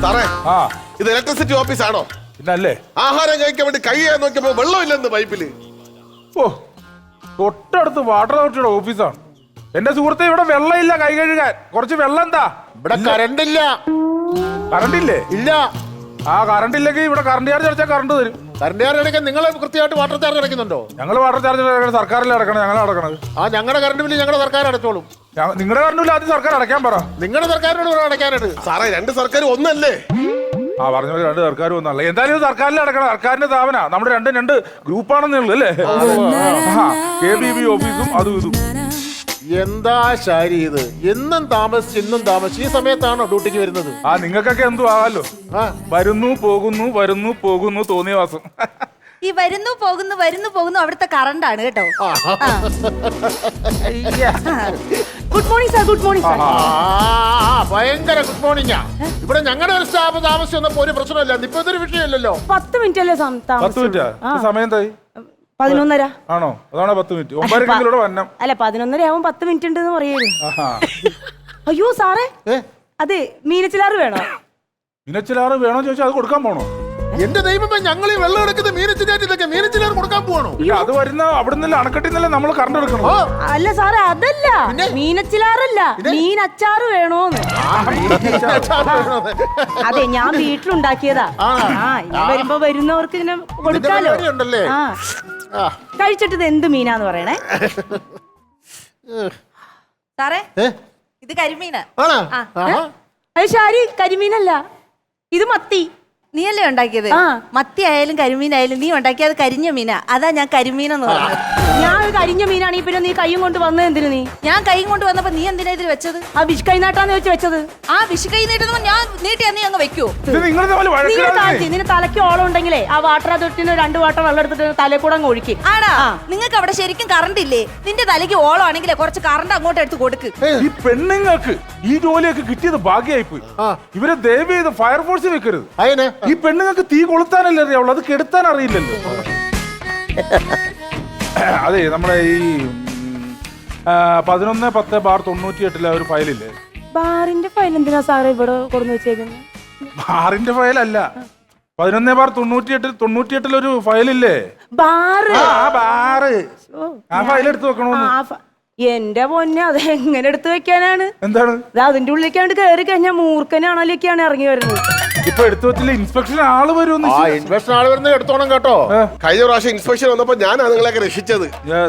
സാറേ ഇത് electricity office ആണോ? പിന്നല്ലേ. ആഹാരം കഴിക്കാൻ വേണ്ടി കൈ നോക്കിയപ്പോ വെള്ളമില്ലെന്ന് പൈപ്പില്. ഓ, തൊട്ടടുത്ത് വാട്ടർ അതോറിറ്റിയുടെ ഓഫീസാണ്. എന്റെ സുഹൃത്തെ, ഇവിടെ വെള്ളമില്ല കൈ കഴുകാൻ. കുറച്ച് വെള്ളം എന്താ? ഇവിടെ കറണ്ട് ഇല്ല. കറണ്ട് ഇല്ലേ? ഇല്ല. ആ കറണ്ട് ഇല്ലെങ്കിൽ ഇവിടെ കറണ്ട് ചാർജ് അടച്ചാൽ കറണ്ട് തരും. കറണ്ട് ചാർജ് അടയ്ക്കാൻ നിങ്ങൾ കൃത്യമായിട്ട് വാട്ടർ ചാർജ് അടയ്ക്കുന്നുണ്ടോ? ഞങ്ങൾ വാട്ടർ ചാർജ് അടക്കണം, സർക്കാരിൽ അടക്കണം. ഞങ്ങൾ അടക്കണത്. ആ ഞങ്ങളുടെ കറണ്ട് ബില്ല് ഞങ്ങളുടെ സർക്കാർ അടച്ചോളും. നിങ്ങളുടെ കറണ്ട് ബില്ല് ആദ്യം സർക്കാർ അടയ്ക്കാൻ പറ. നിങ്ങളുടെ സർക്കാരിനോട് അടയ്ക്കാനായിട്ട്. സാറേ രണ്ട് സർക്കാർ ഒന്നല്ലേ? ആ പറഞ്ഞ പോലെ രണ്ട് സർക്കാരും ഒന്നല്ല. എന്തായാലും സർക്കാരിൽ അടക്കണം. സർക്കാരിന്റെ സ്ഥാപന നമ്മുടെ രണ്ട് ഗ്രൂപ്പാണെന്നുള്ളൂ അല്ലേ? KBB ഓഫീസും അതും ഇതും. എന്താ ശാരി ഇത്? എന്നും താമസിച്ച് ഇന്നും താമസിച്ച് ഈ സമയത്താണോ ഡ്യൂട്ടിക്ക് വരുന്നത്? ആ നിങ്ങൾക്കൊക്കെ എന്തു ആവാലോ. വരുന്നു പോകുന്നു തോന്നിയ വാസം. ഈ വരുന്നു പോകുന്നു അവിടുത്തെ കറണ്ടാണ് കേട്ടോ. Good morning sir. Good morning sir. ഭയങ്കര ഗുഡ് മോർണിംഗ്. ഇവിടെ ഞങ്ങളുടെ ഒരു സ്റ്റാഫ് താമസിച്ച് വന്നപ്പോ ഒരു പ്രശ്നമില്ല. ഇപ്പൊ ഇതൊരു വിഷയമല്ലല്ലോ. 10 മിനിറ്റ് അല്ലേ 10 മിനിറ്റാ സമയം എന്തായി? 11:30 ആണോ? അതാണോ 10 മിനിറ്റ്? 9:00 വന്നം. അല്ല 11:30 ആവും. 10 മിനിറ്റ് ഉണ്ടെന്ന് പറയുന്നു. അയ്യോ സാറേ, അതെ മീനച്ചിലാറ് വേണോ? മീനച്ചിലാറ് വേണോ ചോദിച്ചാൽ അത് കൊടുക്കാൻ പോണോ? എന്റെ ദൈവമേ, ഞങ്ങൾ ഈ വെള്ളം എടുക്കുന്നത് മീനച്ചിലാർ കൊടുക്കാൻ പോകണോ? അത് വരുന്ന അവിടെ നിന്നല്ല, അണക്കെട്ടിൽ നിന്നല്ല നമ്മൾ കറണ്ട് എടുക്കണം. അല്ല സാറേ, അതല്ല, മീനച്ചിലാറല്ല, മീനച്ചാറ് വേണോന്ന്. അതെ, ഞാൻ വീട്ടിലുണ്ടാക്കിയതാ. ഞാൻ വരുമ്പോ വരുന്നവർക്ക് ഇങ്ങനെ കൊടുക്കാലോ. കഴിച്ചിട്ട് ഇത് എന്ത് മീനാന്ന് പറയണേ സാറേ? ഇത് കരിമീനാ. അത് ശാരി, കരിമീനല്ല, ഇത് മത്തി. നീയല്ലേ ഉണ്ടാക്കിയത്? മത്തി ആയാലും കരിമീനായാലും നീ ഉണ്ടാക്കിയത് കരിഞ്ഞ മീനാ. അതാ ഞാൻ കരിമീനെന്ന് പറഞ്ഞത്. ഞാൻ കരിഞ്ഞ മീനാണെങ്കിൽ പിന്നെ നീ കൈയും കൊണ്ട് വന്നത് എന്തിനു? നീ ഞാൻ കൈയും കൊണ്ട് വന്നപ്പോ നീ എന്തിനാ ഇതിൽ വെച്ചത്? ആ വിഷ് കൈ നാട്ടാന്ന് വെച്ചത്. ആ വിഷ് കൈ നീട്ടുമ്പോ ഞാൻ നീട്ടിയാ നീ അങ്ങ് വെക്കോ? നിന്റെ തലയ്ക്ക് ഓളം ഉണ്ടെങ്കിലേ ആ വാട്ടർ അതോറിറ്റിന് 2 വാട്ടർ വെള്ളം എടുത്തിട്ട് തലയിൽ കൂടെ അങ്ങ് ഒഴുക്കി. ആടാ, നിങ്ങൾക്ക് അവിടെ ശരിക്കും കറണ്ട് ഇല്ലേ? നിന്റെ തലയ്ക്ക് ഓളം ആണെങ്കിലേ കുറച്ച് കറണ്ട് അങ്ങോട്ട് എടുത്ത് കൊടുക്ക്. ഈ പെണ്ണുങ്ങൾക്ക് ഈ ജോലിയൊക്കെ കിട്ടിയത് ഭാഗ്യമായി പോയി. ഇവരെ ദയവ് ചെയ്ത് ഫയർഫോഴ്സിൽ വെക്കരുത്. ഈ പെണ്ണുങ്ങൾക്ക് തീ കൊളുത്താനല്ലേ അറിയാവുള്ളൂ, അത് കെടുത്താൻ അറിയില്ലല്ലോ. അതെ, നമ്മുടെ ഈ 11/10/98 ഒരു ഫയലില്ലേ? ബാറിന്റെ ഫയൽ എന്തിനാ സാറേ ഇവിടെ കൊടുന്ന് വെച്ചേക്കുന്നത്? ബാറിന്റെ ഫയലല്ല, 11/98 ഒരു ഫയലില്ലേ? ബാറ്. ആ ഫയൽ എടുത്ത് വെക്കണോന്ന്. എന്റെ പൊന്നെ, അത് എങ്ങനെ എടുത്ത് വെക്കാനാണ്? എന്താണ് അതിന്റെ ഉള്ളിലേക്കാണ്ട് കയറി കഴിഞ്ഞാൽ മൂർഖനാണല്ലേക്കാണ് ഇറങ്ങി വരുന്നത്. ഇപ്പൊ എടുത്തു വെച്ചില്ല, ഇൻസ്പെക്ഷൻ ആള് വരുമെന്ന്. ഇൻസ്പെക്ഷൻ ആള് വരുന്നത് എടുത്തോണം കേട്ടോ. കഴിഞ്ഞ പ്രാവശ്യം ഇൻസ്പെക്ഷൻ വന്നപ്പോ ഞാനാ നിങ്ങളെയൊക്കെ രക്ഷിച്ചത്.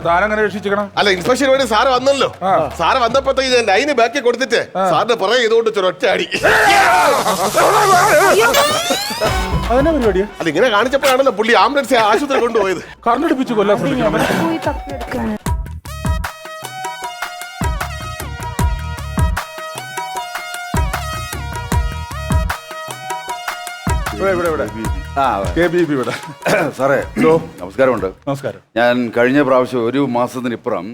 താനങ്ങനെ രക്ഷിക്കണം. അല്ല, ഇൻസ്പെക്ഷൻ വേണ്ടി സാറ് വന്നല്ലോ. സാറ് വന്നപ്പോഴത്തേക്ക് ഞാൻ ലൈന് ബാക്കി കൊടുത്തിട്ട് സാറിന്റെ പുറകെ ഇതുകൊണ്ട് ഒറ്റ അടി. അതിനെ പരിപാടിയാ? അല്ല, ഇങ്ങനെ കാണിച്ചപ്പോഴാണല്ലോ പുള്ളി ആംബുലൻസ് ആശുപത്രി കൊണ്ടുപോയത്. കറണ്ടടിപ്പിച്ച് കൊല്ലാൻ ശ്രമിക്കണം. സാറേ നമസ്കാരമുണ്ട്. നമസ്കാരം. ഞാൻ കഴിഞ്ഞ പ്രാവശ്യം 1 മാസത്തിനിപ്പുറം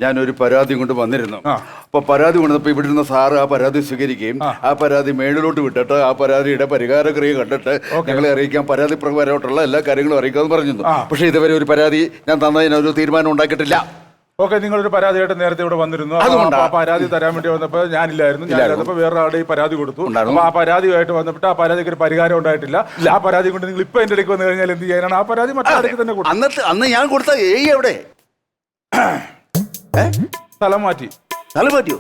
ഞാൻ ഒരു പരാതി കൊണ്ട് വന്നിരുന്നു. അപ്പൊ പരാതി കൊണ്ടപ്പോ ഇവിടെ ഇരുന്ന സാറ് ആ പരാതി സ്വീകരിക്കുകയും ആ പരാതി മേളിലോട്ട് വിട്ടിട്ട് ആ പരാതിയുടെ പരിഹാരക്രിയ കണ്ടിട്ട് ഞങ്ങളെ അറിയിക്കാൻ പരാതി പ്രകാരമായിട്ടുള്ള എല്ലാ കാര്യങ്ങളും അറിയിക്കാമെന്ന് പറഞ്ഞിരുന്നു. പക്ഷെ ഇതുവരെ ഒരു പരാതി ഞാൻ തന്നതിനൊരു തീരുമാനം ഉണ്ടാക്കിയിട്ടില്ല. ഓക്കെ, നിങ്ങളൊരു പരാതിയായിട്ട് നേരത്തെ ഇവിടെ വന്നിരുന്നു. ആ പരാതി തരാൻ വേണ്ടി വന്നപ്പോ ഞാനില്ലായിരുന്നു. ഞാനില്ലാത്തപ്പോ വേറൊരാളുടെ ഈ പരാതി കൊടുത്തു. അപ്പൊ ആ പരാതിയായിട്ട് വന്നിട്ട് ആ പരാതിക്ക് ഒരു പരിഹാരം ഉണ്ടായിട്ടില്ല. ആ പരാതി കൊണ്ട് നിങ്ങൾ ഇപ്പൊ എന്റെ ഇടയ്ക്ക് വന്നു കഴിഞ്ഞാൽ എന്ത് ചെയ്യാനാണ്? ആ പരാതി മറ്റേ തന്നെ കൊടുത്തു. അന്ന് ഞാൻ കൊടുത്ത എവിടെ സ്ഥലം മാറ്റി. സ്ഥലം മാറ്റിയോ?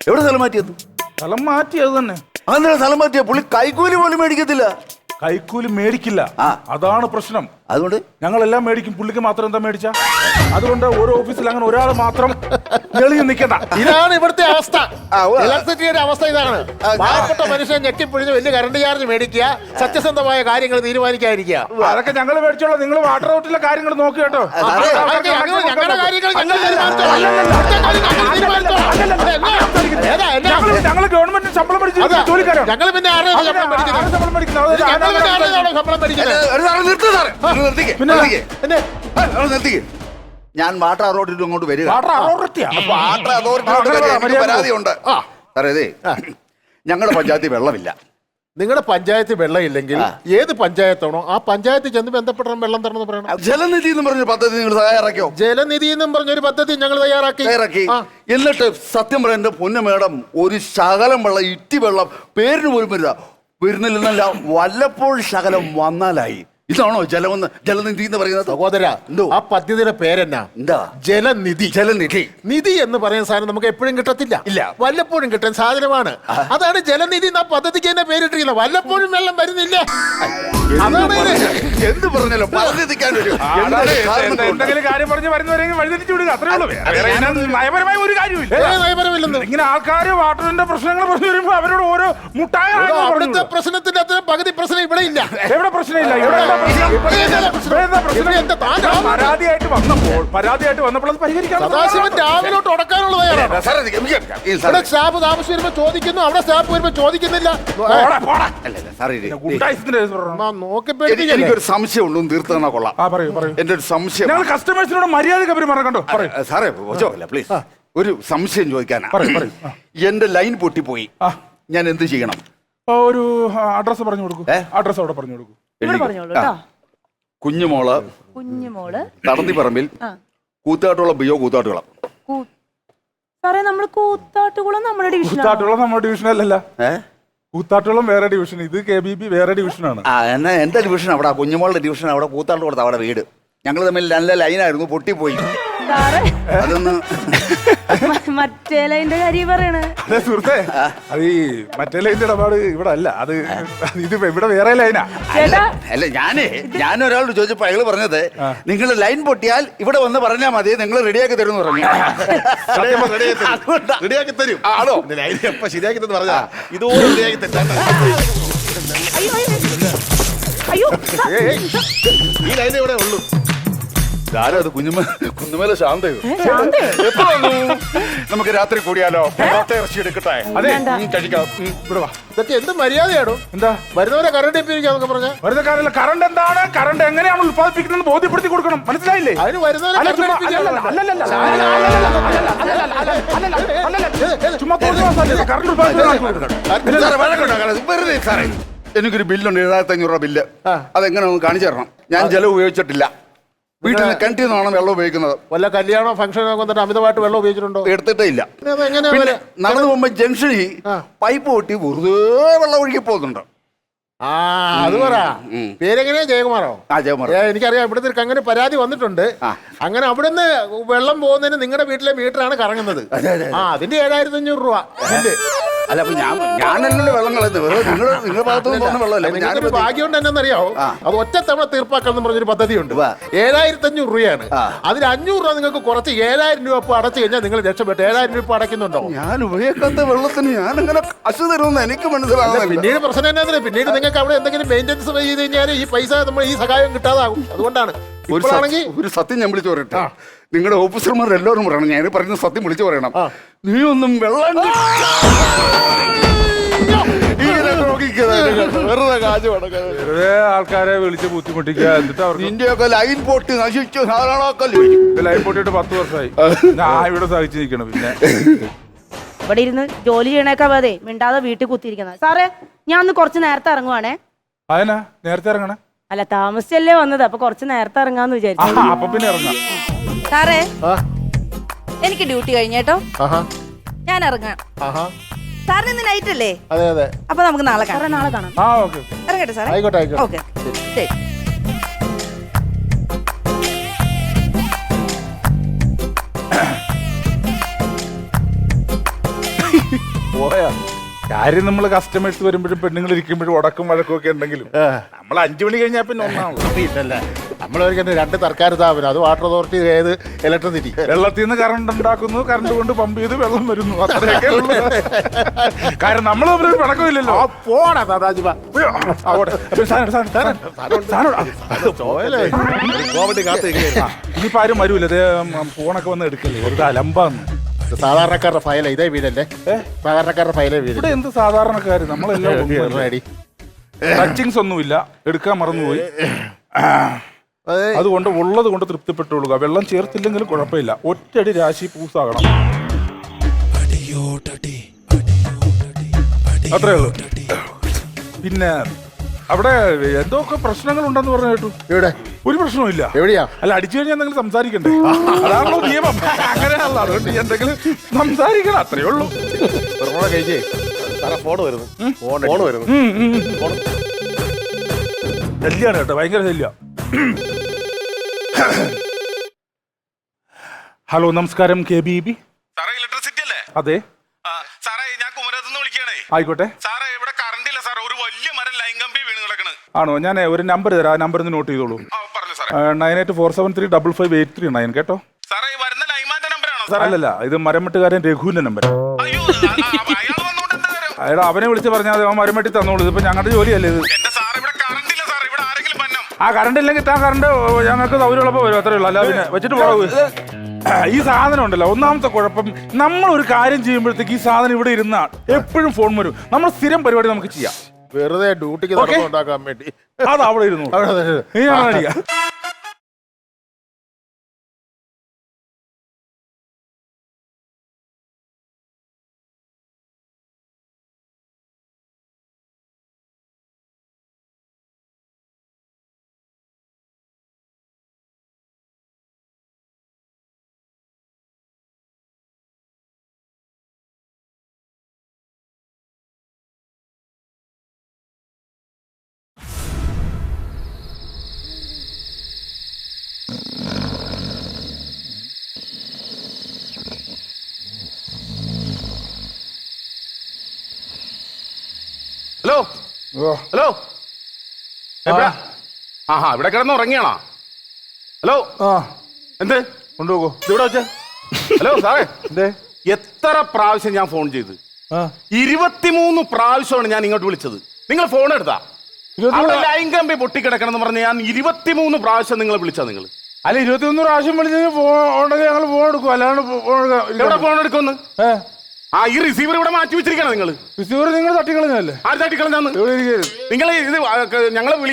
എവിടെ സ്ഥലം മാറ്റിയത്? സ്ഥലം മാറ്റി, അത് തന്നെ. അങ്ങനെ സ്ഥലം മാറ്റിയോ? പുള്ളി കൈക്കൂലി പോലും മേടിക്കത്തില്ല. കൈക്കൂലി മേടിക്കില്ല, അതാണ് പ്രശ്നം. അതുകൊണ്ട് ഞങ്ങളെല്ലാം മേടിക്കും, പുള്ളിക്ക് മാത്രം എന്താ മേടിച്ച? അതുകൊണ്ട് ഓരോ ഓഫീസിൽ അങ്ങനെ ഒരാൾ മാത്രം എളിഞ്ഞു നിൽക്കണ്ട. ഇതാണ് ഇവിടുത്തെ അവസ്ഥ. ഇലക്ട്രിസിറ്റിയുടെ അവസ്ഥ ഇതാണ്. പാവപ്പെട്ട മനുഷ്യൻ ഞെട്ടിപ്പൊഴിഞ്ഞ് വലിയ കറണ്ട് ചാർജ് മേടിക്കുക, സത്യസന്ധമായ കാര്യങ്ങൾ തീരുമാനിക്കാതിരിക്കുക. അതൊക്കെ ഞങ്ങൾ മേടിച്ചോളാം. നിങ്ങൾ വാട്ടർ ഔട്ടിലെ കാര്യങ്ങൾ നോക്കി കേട്ടോ. ഞങ്ങൾ ഗവൺമെന്റ് ശമ്പളം പഠിച്ചു ജോലിക്കാരാണ്. ഞങ്ങൾ പിന്നെ ശമ്പളം പഠിക്കുന്നത്. ഞാൻ വാട്ടർ അതോറിറ്റി അങ്ങോട്ട് വരിക. വാട്ടർ അതോറിറ്റി പരാതിയുണ്ട് സാറേ. ഇതേ ഞങ്ങളുടെ പഞ്ചായത്തിൽ വെള്ളമില്ല. നിങ്ങളുടെ പഞ്ചായത്തിൽ വെള്ളം ഇല്ലെങ്കിൽ ഏത് പഞ്ചായത്താണോ ആ പഞ്ചായത്തിൽ ചെന്ന് ബന്ധപ്പെടണം, വെള്ളം തരണമെന്ന് പറയണം. ജലനിധി എന്ന് പറഞ്ഞൊരു പദ്ധതി നിങ്ങൾ തയ്യാറാക്കിയോ? ജലനിധി എന്നും പറഞ്ഞൊരു പദ്ധതി ഞങ്ങൾ തയ്യാറാക്കി. എന്നിട്ട് സത്യം പറയാൻ എന്റെ പൊന്നു മേഡം, ഒരു ശകലം വെള്ളം, ഇറ്റി വെള്ളം പേരിന് പോലും വരില്ല. വരുന്നില്ലെന്നല്ല വല്ലപ്പോഴും ശകലം വന്നാലായി. ഇതാണോ ജലനിധി എന്ന് പറയുന്നത്? സഹോദര, എന്തോ? ആ പദ്ധതിയുടെ പേരെന്നാ? എന്താ? ജലനിധി. ജലനിധി. നിധി എന്ന് പറയുന്ന സാധനം നമുക്ക് എപ്പോഴും കിട്ടത്തില്ല. ഇല്ല. വല്ലപ്പോഴും കിട്ടുന്ന സാധനമാണ്. അതാണ് ജലനിധി എന്ന പദ്ധതിക്ക് തന്നെ പേരിട്ടിരിക്കുന്നത്. വല്ലപ്പോഴും വെള്ളം വരുന്നില്ല. എന്ത് പറഞ്ഞാലും പദ്ധതിക്കാൻ എന്തെങ്കിലും കാര്യം പറഞ്ഞ് വരുന്നവരെങ്കിൽ വഴിതിരിച്ചു വിടുക, അത്രേ ഉള്ളൂ. വേറെ നയപരമായ ഒരു കാര്യമില്ല. നയപരമില്ലെന്ന് ഇങ്ങനെ ആൾക്കാർ വാട്ടറിന്റെ പ്രശ്നങ്ങൾ പറഞ്ഞു വരുമ്പോ അവരോട് ഓരോ മുട്ടായ അവിടുത്തെ പ്രശ്നത്തിന്റെ അത്ര പകുതി പ്രശ്നം ഇവിടെ ഇല്ല. എവിടെ പ്രശ്നമില്ല? പരാതിയായിട്ട് വന്നപ്പോൾ അത് പരിഹരിക്കാൻ സദാശിവൻ രാവിലോട്ട് ഉടക്കാനുള്ള തയ്യാറാണ്. ഇവിടെ സ്റ്റാഫ് താമസിച്ച് വരുമ്പോ ചോദിക്കുന്നു, അവിടെ സ്റ്റാഫ് വരുമ്പോ ചോദിക്കുന്നില്ല. നോക്കി എനിക്കൊരു സംശയം ഉണ്ടോ, തീർത്തു തന്നാ കൊള്ളാം. എന്റെ ഒരു സംശയം, ഞങ്ങൾ കസ്റ്റമേഴ്സിനോട് മര്യാദ പെരുമാറണ്ടോ? സാറേ പ്ലീസ്, ഒരു സംശയം ചോദിക്കാനാ. എന്റെ ലൈൻ പൊട്ടിപ്പോയി, ഞാൻ എന്ത് ചെയ്യണം? ഒരു അഡ്രസ് പറഞ്ഞു കൊടുക്കും. അഡ്രസ് അവിടെ പറഞ്ഞു കൊടുക്കും. കുഞ്ഞുമോള് തടന്നിപ്പറമ്പിൽ കൂത്താട്ടുകുളം ബിയോ കൂത്താട്ടുകുളം. സാറേ, നമ്മൾ കൂത്താട്ടുകുളം നമ്മുടെ ഡിവിഷൻ അല്ലല്ല. കൂത്താട്ടുകുളം വേറെ ഡിവിഷൻ, ഇത് KBB വേറെ ഡിവിഷനാണ്. എന്നാ എന്റെ ഡിവിഷൻ അവിടെ, കുഞ്ഞുമോളുടെ ഡിവിഷൻ അവിടെ കൂത്താട്ടുകുളത്ത് അവിടെ വീട്. ഞങ്ങൾ തമ്മിൽ നല്ല ലൈനായിരുന്നു, പൊട്ടിപ്പോയി. അതൊന്ന് മറ്റേ ലൈൻ്റെ കാര്യം പറയണേ. അതെ സുഹൃത്തെ, അത് ഈ മറ്റേ ലൈൻ്റെ ഇടപാട് ഇവിടെ അല്ല, അത് ഇത് ഇവിടെ വേറെ ലൈനാ. അല്ല, ഞാൻ ഒരാളോട് ചോദിച്ചപ്പോ അയാള് പറഞ്ഞത്, നിങ്ങൾ ലൈൻ പൊട്ടിയാൽ ഇവിടെ വന്ന് പറഞ്ഞാൽ മതി, നിങ്ങൾ റെഡിയാക്കി തരും എന്ന് പറഞ്ഞു. റെഡിയാക്കി തരും. ആണോ? എപ്പ ശരിയാക്കി തന്നെ പറഞ്ഞാ ഇതുപോലെ റെഡിയാക്കി തരാം. അയ്യോ, ഈ ലൈൻ ഇവിടെ ഉള്ളൂ. അത് കുഞ്ഞുമേലെ ശാന്തയോ? നമുക്ക് രാത്രി കൂടിയാലോ? ഇറച്ചി എടുക്കട്ടെ. അതെ, കഴിക്കാം. ഇവിടെ വാ. ഇതൊക്കെ എന്ത് മര്യാദയാണോ? എന്താ വരുന്നവരെ കറണ്ട് എപ്പിക്കാന്നൊക്കെ പറഞ്ഞ വെറുതെ കാര്യമില്ല. കറണ്ട് എന്താണ്, കറണ്ട് എങ്ങനെയാണ് ഉത്പാദിപ്പിക്കുന്നത് ബോധ്യപ്പെടുത്തി കൊടുക്കണം. മനസ്സിലായില്ലേ? അതിന് വരുന്നവരെ എനിക്കൊരു ബില്ലുണ്ട്, 7500 രൂപ ബില്ല്. അതെങ്ങനെ ഒന്ന് കാണിച്ചു തരണം. ഞാൻ ജലം ഉപയോഗിച്ചിട്ടില്ല, വീട്ടിൽ നിന്ന് കിണറ്റിൽ നിന്നാണ് വെള്ളം ഉപയോഗിക്കുന്നത്. വല്ല കല്യാണോ ഫംഗ്ഷനോ വന്നിട്ട് അമിതമായിട്ട് വെള്ളം ഉപയോഗിച്ചിട്ടുണ്ടോ? എടുത്തിട്ടേ ഇല്ല. നടന്നു പോകുമ്പോ ജംഗ്ഷനിൽ പൈപ്പ് പൊട്ടി വെറുതെ വെള്ളം ഒഴുകി പോകുന്നുണ്ട്. അത് പറ. പേരെങ്ങനെയാ? ജയകുമാറോ? ജയകുമാർ. എനിക്കറിയാം, ഇവിടുത്തെ അങ്ങനെ പരാതി വന്നിട്ടുണ്ട്. അങ്ങനെ അവിടുന്ന് വെള്ളം പോകുന്നതിന് നിങ്ങളുടെ വീട്ടിലെ മീറ്ററാണ് കറങ്ങുന്നത്. അതിന്റെ 7500 രൂപ. അല്ല, അപ്പൊ ഞാനല്ലോ വെള്ളം കളയുന്നത്, നിങ്ങളുടെ ഭാഗത്തുനിന്ന് പോകുന്ന വെള്ളമല്ല. ഞാനൊരു ഭാഗ്യം കൊണ്ട് എന്നറിയാവോ, അത് ഒറ്റ തവണ തീർപ്പാക്കണം എന്ന് പറഞ്ഞൊരു പദ്ധതിയുണ്ട്. 7500 രൂപയാണ്. അതിൽ 500 രൂപ നിങ്ങൾക്ക് കുറച്ച് 7000 രൂപ ഇപ്പൊ അടച്ചു കഴിഞ്ഞാൽ നിങ്ങൾ രക്ഷപ്പെട്ടു. 7000 രൂപ അടയ്ക്കുന്നുണ്ടോ? ഞാൻ ഉപയോഗിക്കാത്ത വെള്ളത്തിന് ഞാനങ്ങനെ കാശ് തരുമെന്ന് എനിക്ക് മനസ്സിലാകുന്നില്ല. പിന്നീട് പ്രശ്നം എന്നാ, പിന്നീട് നിങ്ങൾക്ക് അവിടെ എന്തെങ്കിലും മെയിൻ്റെനൻസ് ചെയ്ത് കഴിഞ്ഞാൽ ഈ പൈസ നമ്മൾ ഈ സഹായം കിട്ടാതാകും. അതുകൊണ്ടാണ് ഒരു സത്യം ഞാൻ വിളിച്ചു പറയട്ടെ. നിങ്ങളുടെ ഓഫീസർമാർ എല്ലാവരും പറയണം, ഞാൻ പറയുന്ന സത്യം വിളിച്ചു പറയണം. നീ ഒന്നും വെള്ളം വെറുതെ ആൾക്കാരെ വിളിച്ച് ബുദ്ധിമുട്ടിക്കുക. എന്നിട്ട് നിന്റെയൊക്കെ ലൈൻ പൊട്ടി നശിച്ചു. ലൈൻ പൊട്ടിയിട്ട് 10 വർഷമായി ഞാൻ ഇവിടെ സഹിച്ചു നിൽക്കണം. പിന്നെ ഇവിടെ ഇരുന്ന് ജോലി ചെയ്യണേക്കാ അതെ മിണ്ടാതെ വീട്ടിൽ കുത്തിയിരിക്കുന്നത്. സാറേ, ഞാൻ ഒന്ന് കുറച്ച് നേരത്തെ ഇറങ്ങുവാണേ. അതിനാ നേരത്തെ ഇറങ്ങണേ? അല്ല, താമസിച്ചല്ലേ വന്നത്, അപ്പൊ കുറച്ച് നേരത്തെ ഇറങ്ങാന്ന് വിചാരിച്ചു. അപ്പൊ പിന്നെ ഇറങ്ങാം. സാറേ, എനിക്ക് ഡ്യൂട്ടി കഴിഞ്ഞേട്ടോ, ഞാൻ ഇറങ്ങാം. സാറിന് ഇന്ന് നൈറ്റ് അല്ലേ? അതെ അതെ. അപ്പൊ നമുക്ക് നാളെ കാണാം. നാളെ കാണാം. ഇറങ്ങട്ടെ സാറേ? ആയിക്കോട്ടെ ആയിക്കോട്ടെ. ഓക്കെ, ശരി. പോയാ കാര്യം, നമ്മള് കസ്റ്റമേഴ്സ് വരുമ്പോഴും പെണ്ണുങ്ങൾ ഇരിക്കുമ്പോഴും ഉടക്കും വഴക്കും ഒക്കെ ഉണ്ടെങ്കിലും നമ്മൾ 5 മണി കഴിഞ്ഞാൽ പിന്നെ ഒന്നാണല്ലോ. നമ്മളൊരിക്കലും 2 സർക്കാർ സ്ഥാപനം, അത് വാട്ടർ അതോറിറ്റി, ഏത് ഇലക്ട്രിസിറ്റി. വെള്ളത്തിൽ നിന്ന് കറണ്ട് ഉണ്ടാക്കുന്നു, കറണ്ട് കൊണ്ട് പമ്പ് ചെയ്ത് വെള്ളം വരുന്നു, അത്രയൊക്കെ ഉള്ളൂ. കാരണം നമ്മൾ തമ്മിൽ പിണക്കമില്ലല്ലോ. പോടാ സദാശിവ. ഇനിയിപ്പോ ആരും വരൂല. ഫോണൊക്കെ വന്ന് എടുക്കല്ലേ, വെറുതെ അലമ്പാന്ന്. സാധാരണക്കാരുടെ ഫയല ഇതേ വീടല്ലേ? സാധാരണക്കാരുടെ ഫയലേ വീട്. ഇവിടെ എന്ത് സാധാരണക്കാര്, നമ്മളെല്ലാം ടച്ചിങ്സ് ഒന്നുമില്ല, എടുക്കാൻ മറന്നുപോയി. അതുകൊണ്ട് ഉള്ളത് കൊണ്ട് തൃപ്തിപ്പെട്ടുകൊള്ളുക. വെള്ളം ചേർത്തില്ലെങ്കിലും കുഴപ്പമില്ല, ഒറ്റയടി രാശി പൂസാകണം, അത്രേ ഉള്ളൂ. പിന്നെ അവിടെ എന്തൊക്കെ പ്രശ്നങ്ങൾ ഉണ്ടെന്ന് പറഞ്ഞു കേട്ടു. എവിടെ? ഒരു പ്രശ്നവും ഇല്ല. എവിടെയാ? അല്ല, അടിച്ചു കഴിഞ്ഞാൽ എന്തെങ്കിലും സംസാരിക്കണ്ടേ? അതാണല്ലോ നിയമം. അങ്ങനെയാണല്ലോ, അതുകൊണ്ട് എന്തെങ്കിലും സംസാരിക്കണം, അത്രേ ഉള്ളൂ. കഴിച്ചേ സാറേ ഫോൺ വരുന്നു ഫോൺ വരുന്നു ശല്യാണ് കേട്ടോ, ഭയങ്കര ശല്യ. ഹലോ നമസ്കാരം, KBB. സാറേ ഇലക്ട്രിസിറ്റി അല്ലേ? അതെ സാറേ ഞാൻ കുമരത്തുനിന്ന് വിളിക്കണേ. ആയിക്കോട്ടെ. സാറേ ഇവിടെ കറണ്ട് ഇല്ല സാറേ, ഒരു വലിയ മരം ലൈൻ കമ്പി വീണ് കിടക്കണ്. ആണോ? ഞാൻ ഒരു നമ്പർ തരാം, ആ നമ്പർ ഒന്ന് നോട്ട് ചെയ്തോളൂ. പറഞ്ഞു സാറേ. 9847355839 കേട്ടോ. സാറേ ഈ വരുന്ന ലൈൻമാന്റെ നമ്പറാണോ സാറേ? അല്ലല്ല, ഇത് മരംവെട്ടുകാരൻ രഘുവിന്റെ നമ്പർ. അയ്യോ അയാൾ വന്നോണ്ട് എന്താ കാര്യം? അയാൾ അവനെ വിളിച്ച് പറഞ്ഞാൽ അവൻ മരം വെട്ടി തന്നോളൂ. ഇതിപ്പോ ഞങ്ങളുടെ ജോലിയല്ലേ ഇത്. എന്റെ സാറേ ഇവിടെ കറണ്ട് ഇല്ല സാറേ, ഇവിടെ ആരെങ്കിലും പന്നം. ആ കറണ്ട് ഇല്ലെങ്കിൽ ആ കറണ്ട് ഞങ്ങൾക്ക് സൗകര്യമുള്ളപ്പോൾ വരും, അത്രേ ഉള്ളൂ. അല്ല പിന്നെ വെച്ചിട്ട് പോകാവൂ. ഈ സാധനം ഉണ്ടല്ലോ, ഒന്നാമത്തെ കുഴപ്പം, നമ്മൾ ഒരു കാര്യം ചെയ്യുമ്പോഴത്തേക്ക് ഈ സാധനം ഇവിടെ ഇരുന്ന എപ്പോഴും ഫോൺ വരും. നമ്മൾ സ്ഥിരം പരിപാടി നമുക്ക് ചെയ്യാം. വെറുതെ ഡ്യൂട്ടിക്ക് ഉണ്ടാക്കാൻ വേണ്ടി അത് അവിടെ ഇരുന്നു. ഹലോ ഹലോ, ആഹാ ഇവിടെ കിടന്ന് ഉറങ്ങിയാണോ? ഹലോ എന്ത് കൊണ്ടുപോകോ ഇവിടെ വെച്ച? ഹലോ സാറേ, എത്ര പ്രാവശ്യം ഞാൻ ഫോൺ ചെയ്ത്? 23 പ്രാവശ്യമാണ് ഞാൻ ഇങ്ങോട്ട് വിളിച്ചത്. നിങ്ങൾ ഫോൺ എടുത്താ? ലൈൻ കമ്പി പൊട്ടിക്കിടക്കണം എന്ന് പറഞ്ഞ് ഞാൻ 23 പ്രാവശ്യം നിങ്ങൾ വിളിച്ചാ? നിങ്ങൾ അല്ല 21 പ്രാവശ്യം വിളിച്ചെങ്കിൽ ഉണ്ടെങ്കിൽ ഞങ്ങൾ ഫോൺ എടുക്കും, അല്ലാണ്ട് എവിടെ ഫോൺ എടുക്കുമെന്ന്? ആ ഈ റിസീവർ ഇവിടെ മാറ്റി വെച്ചിരിക്കണം. നിങ്ങൾ റിസീവർ നിങ്ങൾ തട്ടിക്കളഞ്ഞല്ലേ? ആര് തട്ടിക്കളഞ്ഞാന്ന്? നിങ്ങൾ ഇത്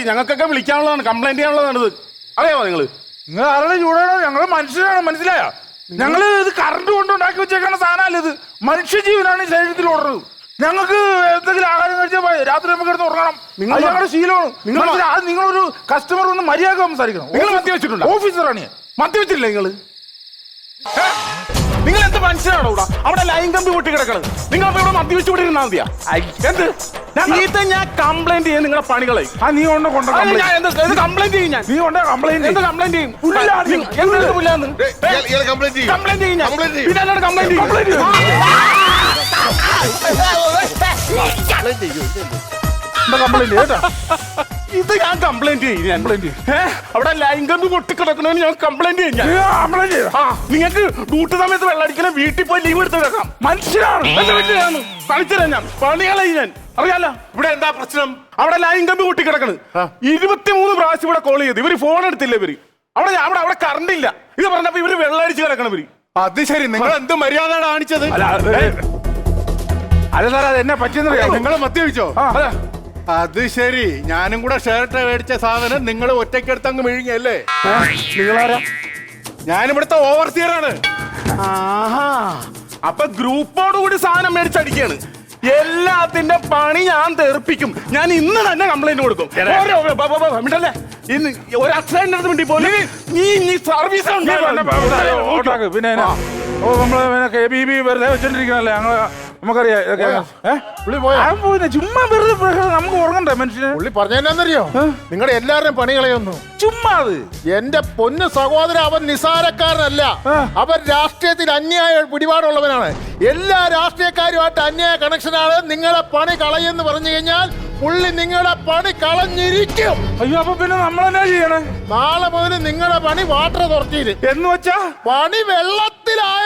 ഞങ്ങൾക്കൊക്കെ വിളിക്കാനുള്ളതാണ്, കംപ്ലൈന്റ് ചെയ്യാനുള്ളതാണ്. ഇത് അറിയാമോ നിങ്ങൾ? നിങ്ങൾ ആരുടെ ചൂടാണോ? ഞങ്ങൾ മനുഷ്യരാണ്, മനസ്സിലായോ? ഞങ്ങള് ഇത് കറണ്ട് കൊണ്ടുണ്ടാക്കി വെച്ചേക്കുന്ന സാധനമല്ല ഇത്. മനുഷ്യജീവനാണ് ഈ ശരീരത്തിൽ ഓടുന്നത്. ഞങ്ങൾക്ക് എന്തെങ്കിലും ആഹാരം കഴിച്ചാൽ രാത്രി നമുക്ക് എടുത്ത് ഉറങ്ങണം. ഞങ്ങളുടെ ശീലമാണ്. നിങ്ങളൊരു കസ്റ്റമർ ഒന്ന് മര്യാദ സംസാരിക്കണം. നിങ്ങൾ മദ്യം വെച്ചിട്ടുണ്ട്? ഓഫീസറാണ് ഞാൻ. മദ്യം വെച്ചിട്ടില്ല നിങ്ങൾ? നിങ്ങൾ എന്ത് മനുഷ്യനാണോ ഇവിടെ? അവിടെ ലൈൻ കമ്പി പൊട്ടി കിടക്കണത്. നിങ്ങൾ ഇവിടെ മദ്യപിച്ചു വിട്ടിരുന്നാൽ മതിയാ? എന്ത് ഞാൻ കംപ്ലൈന്റ് ചെയ്യും നിങ്ങളുടെ പണികളെ. നീ കൊണ്ട് കംപ്ലൈന്റ് ചെയ്യും ഞാൻ. നീ കൊണ്ട് കംപ്ലൈന്റ് എന്ത് കംപ്ലൈന്റ് ചെയ്യും? കംപ്ലൈന്റ് ചെയ്യും. കംപ്ലൈന്റ് ചെയ്യും ഞാൻ. പിന്നെ അല്ലാണ്ട് കംപ്ലൈന്റ് കംപ്ലൈന്റ് കേട്ടോ. ഇത് ഞാൻ കംപ്ലൈന്റ് ചെയ്യും. അവിടെ ലൈൻ കമ്പി പൊട്ടിക്കിടക്കണമെന്ന് ഞാൻ കംപ്ലൈന്റ് ചെയ്യും. നിങ്ങൾക്ക് ഡ്യൂട്ടി സമയത്ത് വെള്ളടിക്കണ വീട്ടിൽ പോയി ലീവ് എടുത്ത് കിടക്കാം. മനുഷ്യരാണ്. കളിച്ചരാ ഞാൻ, പണികളെ ഞാൻ അറിയാലോ. ഇവിടെ എന്താ പ്രശ്നം? അവിടെ ലൈൻ കമ്പി പൊട്ടിക്കിടക്കണ്. 23 പ്രാവശ്യം ഇവിടെ കോൾ ചെയ്ത് ഇവര് ഫോൺ എടുത്തില്ല. ഇവര് അവിടെ കറണ്ട് ഇല്ല. ഇത് പറഞ്ഞപ്പോ ഇവര് വെള്ളടിച്ച് കിടക്കണം. ഇവര് അത് ശരി, നിങ്ങൾ എന്ത് മര്യാദ കാണിച്ചത്? അല്ല സാറേ, അത് എന്നെ പറ്റിയെന്നറിയാം. നിങ്ങൾ മദ്യപിച്ചോ? അത് ശരി, ഞാനും കൂടെ ഷർട്ട് മേടിച്ച സാധനം നിങ്ങൾ ഒറ്റയ്ക്കെടുത്ത് അങ്ങ് വിഴുങ്ങിയല്ലേ? നിങ്ങളാരാ? ഞാനിവിടുത്തെ ഓവർസിയറാണ്. ആഹാ, അപ്പൊ ഗ്രൂപ്പോട് കൂടി സാധനം മേടിച്ചടിക്കാണ്. എല്ലാത്തിന്റെ പണി ഞാൻ തെറിപ്പിക്കും. ഞാൻ ഇന്ന് തന്നെ കംപ്ലൈന്റ് കൊടുക്കും. ഇന്ന് ഒരു ആക്സിഡന്റ് വേണ്ടി പോലും നീ സർവീസ് പിന്നെ നമ്മള് KBB വെറുതെ വെച്ചോണ്ടിരിക്കണല്ലേ? ഞങ്ങള് നമുക്കറിയാം. ചുമ്മാ വെറുതെ നമുക്ക് ഉറങ്ങണ്ടേ മനുഷ്യന്? പുള്ളി പറഞ്ഞറിയോ? നിങ്ങളുടെ എല്ലാവരുടെയും പണികളെയൊന്നും ചുമ്മാ. എന്റെ പൊന്നു സഹോദരൻ, അവൻ നിസാരക്കാരനല്ല. അവൻ രാഷ്ട്രീയത്തിൽ അന്യായ പിടിപാടുള്ളവനാണ്. എല്ലാ രാഷ്ട്രീയക്കാരുമായിട്ട് അന്യായ കണക്ഷനാണ്. നിങ്ങളെ പണി കളയെന്ന് പറഞ്ഞു കഴിഞ്ഞാൽ പുള്ളി നിങ്ങളുടെ പണി കളഞ്ഞിരിക്കും. അയ്യോ, അപ്പൊ പിന്നെ നമ്മളെന്നാ ചെയ്യണേ? നാളെ മുതൽ നിങ്ങളുടെ പണി വാട്ടർ തുറത്തിയില് എന്ന് വെച്ചാ പണി വെള്ളത്തിലായ